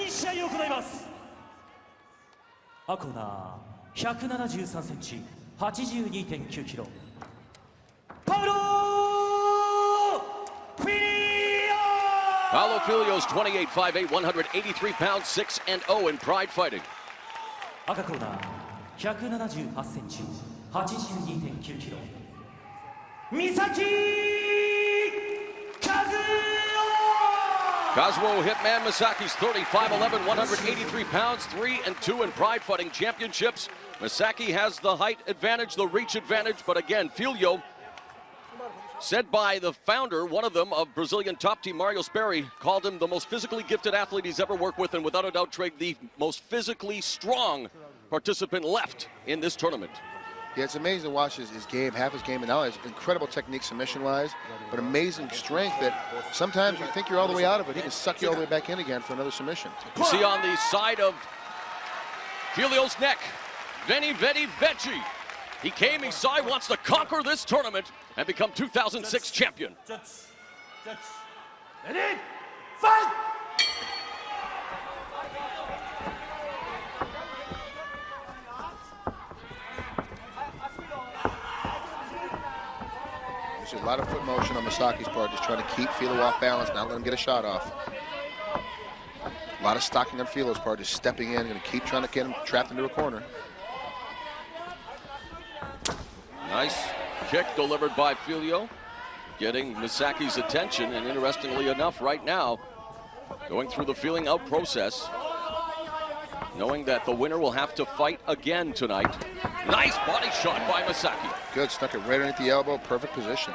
に試合を行います。赤コーナー173センチ、82.9キロ。パウロ Paulo Filho's 28'5'8", 183 pounds, 6-0 in pride fighting. 赤コーナー178センチ、82.9キロ。Misaki Kazuo hitman Misaki's 35'11", 183 pounds, 3-2 in pride fighting championships. Misaki has the height advantage, the reach advantage, but again, Filho, said by the founder, one of them, of Brazilian top team, Mario Sperry, called him the most physically gifted athlete he's ever worked with, and without a doubt, Trey, the most physically strong participant left in this tournament. Yeah, it's amazing to watch his game, half his game, and now has incredible technique submission-wise, but amazing strength that sometimes you think you're all the way out of it. He can suck you all the way back in again for another submission. You see on the side of Filho's neck, Veni Vecchi. He came, he saw, he wants to conquer this tournament and become 2006 champion. Ready, fight! There's a lot of foot motion on Misaki's part, just trying to keep Filho off balance, not let him get a shot off. A lot of stocking on Filho's part, just stepping in, going to keep trying to get him trapped into a corner. Nice kick delivered by Filho, getting Misaki's attention, and interestingly enough, right now, going through the feeling out process, knowing that the winner will have to fight again tonight. Nice body shot by Misaki. Good, stuck it right underneath the elbow, perfect position.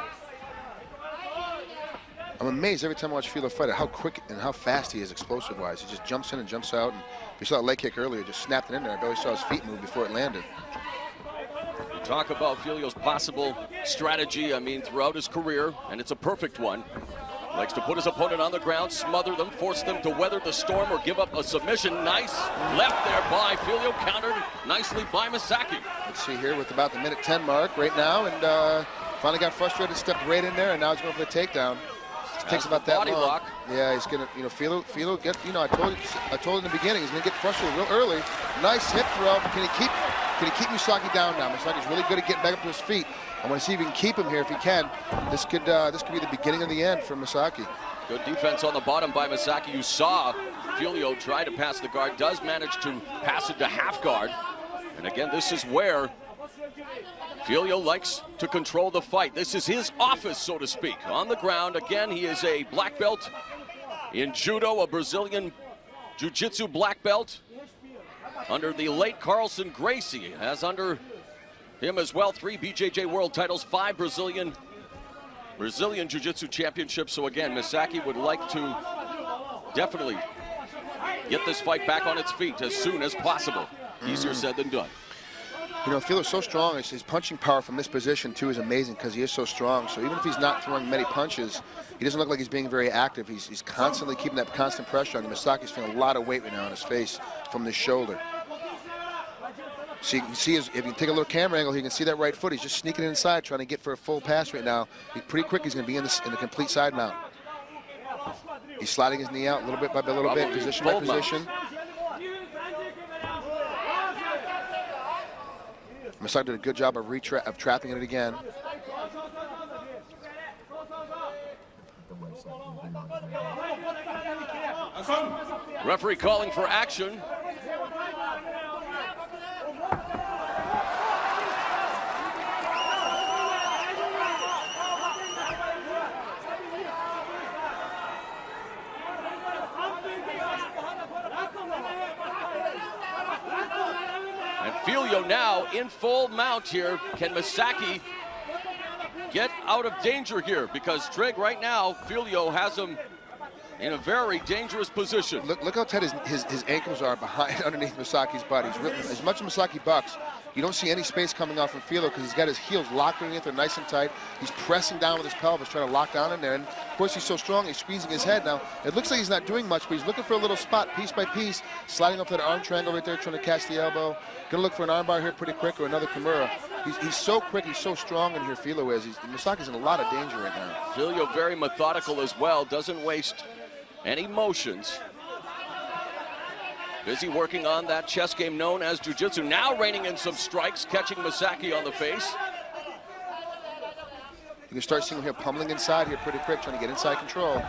I'm amazed every time I watch Filho fight at how quick and how fast he is explosive-wise. He just jumps in and jumps out, and we saw a leg kick earlier, just snapped it in there. I barely saw his feet move before it landed. Talk about Filho's possible strategy, I mean, throughout his career, and it's a perfect one. Likes to put his opponent on the ground, smother them, force them to weather the storm or give up a submission. Nice left there by Filho, countered nicely by Misaki. Let's see here with about the minute 10 mark right now, and finally got frustrated, stepped right in there, and now he's going for the takedown. It takes about that long. Lock. Yeah, he's gonna, Filho get, I told in the beginning, he's gonna get frustrated real early. Nice hip throw. Can he keep Misaki down now? Misaki's really good at getting back up to his feet. I want to see if he can keep him here if he can. This could be the beginning of the end for Misaki. Good defense on the bottom by Misaki. You saw Filho try to pass the guard, does manage to pass it to half guard. And again, this is where Filho likes to control the fight. This is his office, so to speak. On the ground, again, he is a black belt in judo, a Brazilian jiu-jitsu black belt under the late Carlson Gracie, as under him as well, 3 BJJ world titles, 5 Brazilian Jiu-Jitsu championships. So again, Misaki would like to definitely get this fight back on its feet as soon as possible. Easier said than done. Filho's so strong. His punching power from this position, too, is amazing because he is so strong. So even if he's not throwing many punches, he doesn't look like he's being very active. He's constantly keeping that constant pressure on him. Misaki's feeling a lot of weight right now on his face from this shoulder. So you can see, if you take a little camera angle, you can see that right foot. He's just sneaking inside, trying to get for a full pass right now. Pretty quick, he's going to be in the complete side mount. He's sliding his knee out little bit by little bit, position by position. Misaki did a good job of trapping it again. Referee calling for action. And Filho now in full mount here. Can Misaki get out of danger here? Because Trig right now, Filho has him in a very dangerous position. Look how tight his ankles are behind underneath Misaki's body. As much as Misaki bucks, you don't see any space coming off from Filho because he's got his heels locked underneath there nice and tight. He's pressing down with his pelvis, trying to lock down in there. And of course, he's so strong, he's squeezing his head. Now, it looks like he's not doing much, but he's looking for a little spot, piece by piece, sliding up that arm triangle right there, trying to catch the elbow. Gonna look for an armbar here pretty quick or another Kimura. He's so quick, he's so strong in here, Filho is. Misaki's in a lot of danger right now. Filho very methodical as well, doesn't waste any motions. Busy working on that chess game known as jiu-jitsu. Now raining in some strikes, catching Misaki on the face. You can start seeing him here pummeling inside here pretty quick, trying to get inside control.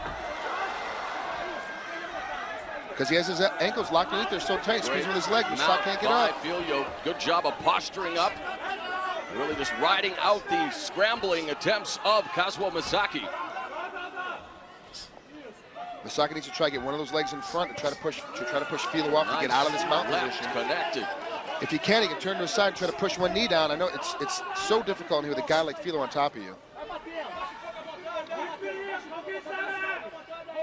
Because he has his ankles locked underneath there so tight, squeezing with his leg, Misaki can't get up. Filho, good job of posturing up. Really just riding out the scrambling attempts of Kazuo Misaki. Misaki needs to try to get one of those legs in front and try to push Filho off to get out of this mount position. Connected. If he can, he can turn to his side and try to push one knee down. I know it's so difficult here with a guy like Filho on top of you.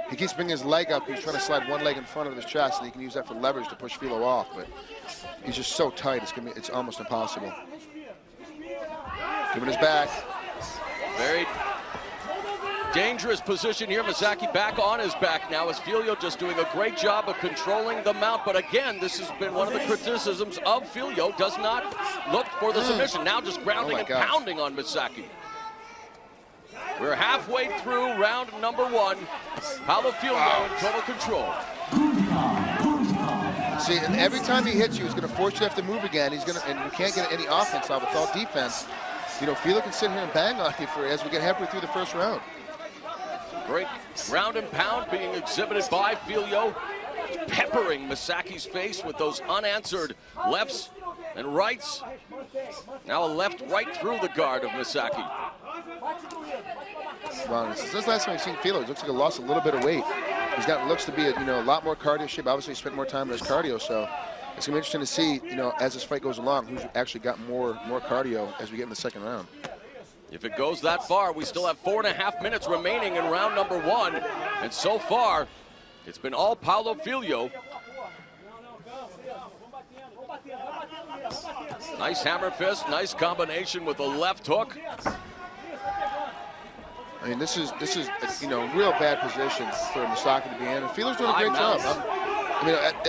He keeps bringing his leg up. He's trying to slide one leg in front of his chest, and he can use that for leverage to push Filho off. But he's just so tight, it's almost impossible. Giving his back. Very dangerous position here. Misaki back on his back now as Filho just doing a great job of controlling the mount. But again, this has been one of the criticisms of Filho. Does not look for the submission. Now just grounding and pounding on Misaki. We're halfway through round number 1. Paulo Filho in total control. See, and every time he hits you, he's going to force you to have to move again. And you can't get any offense out without defense. You know, Filho can sit here and bang on you as we get halfway through the first round. Great ground and pound being exhibited by Filho, peppering Misaki's face with those unanswered lefts and rights. Now a left right through the guard of Misaki. Wow, this is the last time I've seen Filho. He looks like he lost a little bit of weight. Looks to be a lot more cardio shape. Obviously, he spent more time on his cardio, so it's gonna be interesting to see, as this fight goes along, who's actually got more cardio as we get in the second round. If it goes that far, we still have 4.5 minutes remaining in round number 1, and so far, it's been all Paulo Filho. Nice hammer fist, nice combination with a left hook. I mean, this is real bad position for Misaki to be in, and Filho's doing a great job.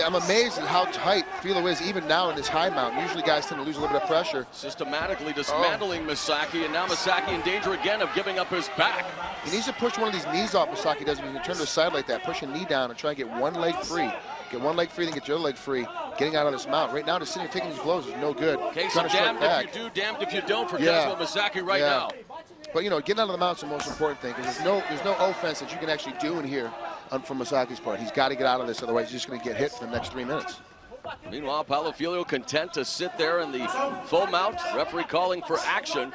I'm amazed at how tight Filho is even now in this high mount. Usually guys tend to lose a little bit of pressure. Systematically dismantling Misaki, and now Misaki in danger again of giving up his back. He needs to push one of these knees off. Misaki does. He can turn to the side like that, push a knee down, and try and get one leg free. Get one leg free, then get your other leg free. Getting out of this mount. Right now, just sitting here taking these blows is no good. Case of damned if you do, damned if you don't for Kazuo Misaki right now. But getting out of the mount's the most important thing, because there's no offense that you can actually do in here from Misaki's part. He's got to get out of this, otherwise he's just going to get hit for the next 3 minutes. Meanwhile, Paulo Filho content to sit there in the full mount. Referee calling for action.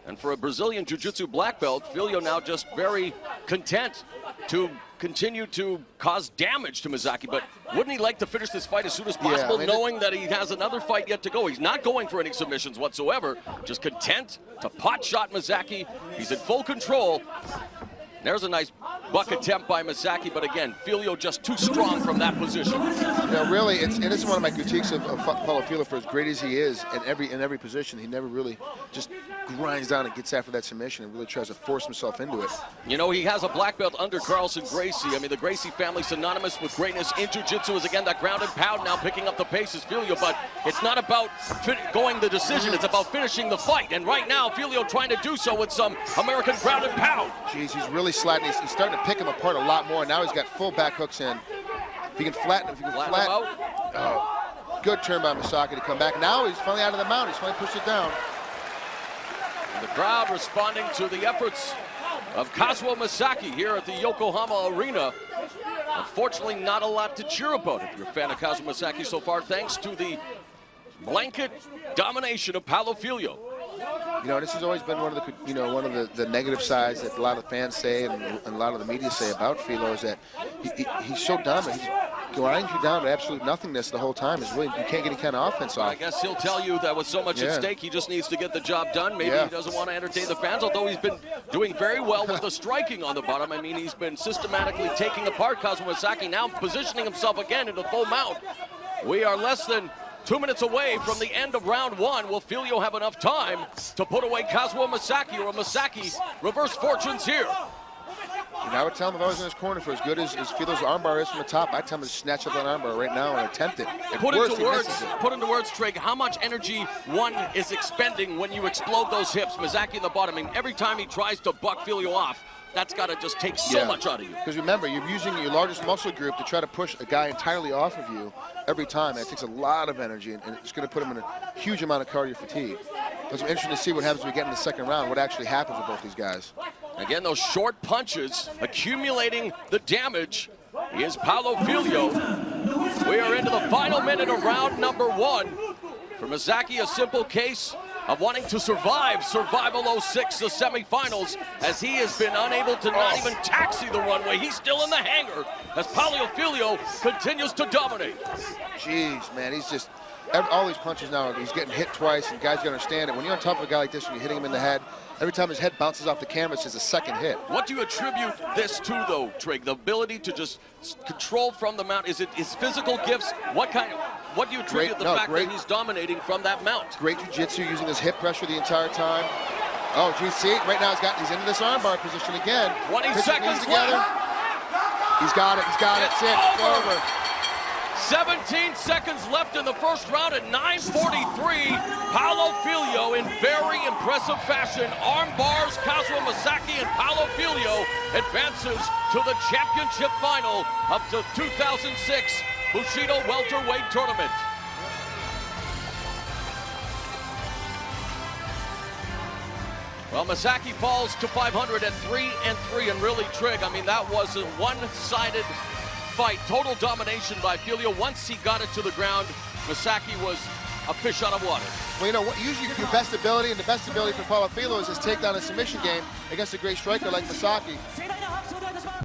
And for a Brazilian Jiu-Jitsu black belt, Filho now just very content to continue to cause damage to Misaki. But wouldn't he like to finish this fight as soon as possible, knowing that he has another fight yet to go? He's not going for any submissions whatsoever, just content to pot shot Misaki. He's in full control. There's a nice buck attempt by Misaki, but again, Filho just too strong from that position. Really, and this is one of my critiques of Paulo Filho. For as great as he is in every position, he never really just grinds down and gets after that submission and really tries to force himself into it. He has a black belt under Carlson Gracie. I mean, the Gracie family synonymous with greatness in jiu-jitsu is again that ground and pound, now picking up the pace is Filho, but it's not about going the decision, it's about finishing the fight. And right now, Filho trying to do so with some American ground and pound. Jeez, he's really sliding. He's starting to pick him apart a lot more. Now he's got full back hooks in. If he can flatten him, good turn by Misaki to come back. Now he's finally out of the mount. He's finally pushed it down. And the crowd responding to the efforts of Kazuo Misaki here at the Yokohama Arena. Unfortunately, not a lot to cheer about if you're a fan of Kazuo Misaki so far, thanks to the blanket domination of Paulo Filho. This has always been one of the negative sides that a lot of fans say and a lot of the media say about Filho, is that he's so dominant. He's grinding you down to absolute nothingness the whole time. You can't get any kind of offense off. I guess he'll tell you that with so much at stake, he just needs to get the job done. Maybe he doesn't want to entertain the fans, although he's been doing very well with the striking on the bottom. I mean, he's been systematically taking apart Kazuo Misaki, now positioning himself again into full mount. We are less than 2 minutes away from the end of round 1. Will Filho have enough time to put away Kazuo Misaki, or Misaki reverse fortunes here? I would tell him if I was in his corner, for as good as Filho's armbar is from the top, I'd tell him to snatch up that armbar right now and attempt it. Put into words, Trigg, how much energy one is expending when you explode those hips. Misaki in the bottom, every time he tries to buck Filho off, that's got to just take so much out of you. Because remember, you're using your largest muscle group to try to push a guy entirely off of you every time. It takes a lot of energy, and it's going to put him in a huge amount of cardio fatigue. It's interesting to see what happens when we get in the second round, what actually happens with both these guys. Again, those short punches accumulating the damage. Here's Paulo Filho. We are into the final minute of round number 1. For Misaki, a simple case of wanting to survive Survival 06, the semifinals, as he has been unable to not even taxi the runway. He's still in the hangar as Paulo Filho continues to dominate. Jeez, man, he's just, all these punches now, he's getting hit twice, and guys got to understand it. When you're on top of a guy like this and you're hitting him in the head, every time his head bounces off the canvas is a second hit. What do you attribute this to, though, Trig? The ability to just control from the mount? Is it his physical gifts? What do you attribute the fact that he's dominating from that mount? Great jiu-jitsu, using his hip pressure the entire time. Oh, geez, see, right now he's into this armbar position again. 20 seconds together. He's got it, it's it, it's over. 17 seconds left in the first round at 9:43. Paulo Filho in very impressive fashion. Arm bars, Kazuo Misaki, and Paulo Filho advances to the championship final of the 2006 Bushido welterweight tournament. Well, Misaki falls to 500 at 3-3, and really, Trig, I mean, that was a one-sided fight. Total domination by Filho. Once he got it to the ground, Misaki was a fish out of water. Well, you know, usually your best ability, and the best ability for Paulo Filho is his takedown and submission game against a great striker like Misaki.